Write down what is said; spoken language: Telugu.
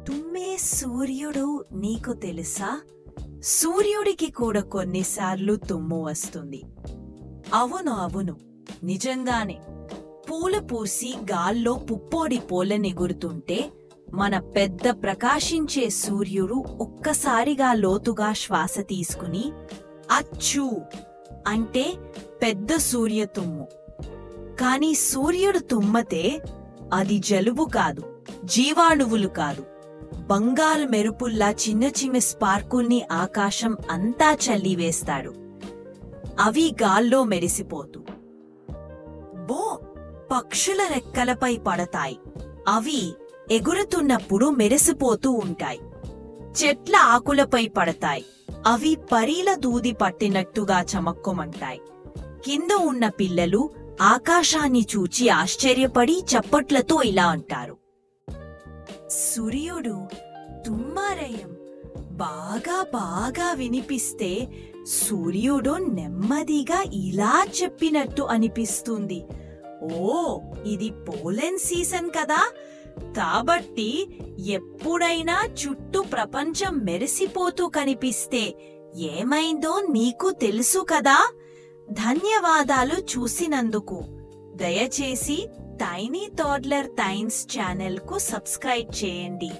తుమ్మే సూర్యుడు నీకు తెలుసా? సూర్యుడికి కూడా కొన్నిసార్లు తుమ్ము వస్తుంది. అవును అవును, నిజంగానే. పూలు పూసి గాల్లో పుప్పొడి పోలనెగురుతుంటే మన పెద్ద ప్రకాశించే సూర్యుడు ఒక్కసారిగా లోతుగా శ్వాస తీసుకుని అచ్చూ అంటే పెద్ద సూర్య తుమ్ము. కాని సూర్యుడు తుమ్మతే అది జలుబు కాదు, జీవాణువులు కాదు, బంగారు మెరుపుల్లా చిన్న చిన్న స్పార్కుల్ని ఆకాశం అంతా చల్లివేస్తాడు. అవి గాల్లో మెరిసిపోతూ బో పక్షుల రెక్కలపై పడతాయి. అవి ఎగురుతున్నప్పుడు మెరిసిపోతూ ఉంటాయి. చెట్ల ఆకులపై పడతాయి. అవి పరీల దూది పట్టినట్టుగా చమక్కుమంటాయి. కింద ఉన్న పిల్లలు ఆకాశాన్ని చూచి ఆశ్చర్యపడి చప్పట్లతో ఇలా అంటారు, సూర్యుడు తుమ్మరయం బాగా బాగా వినిపిస్తే సూర్యుడు నెమ్మదిగా ఇలా చెప్పినట్టు అనిపిస్తుంది. ఓ, ఇది పోలెన్ సీజన్ కదా, కాబట్టి ఎప్పుడైనా చుట్టూ ప్రపంచం మెరిసిపోతూ కనిపిస్తే ఏమైందో నీకు తెలుసు కదా. ధన్యవాదాలు చూసినందుకు. దయచేసి టైనీ టాడ్లర్ టైమ్స్ ఛానల్కు సబ్స్క్రైబ్ చేయండి.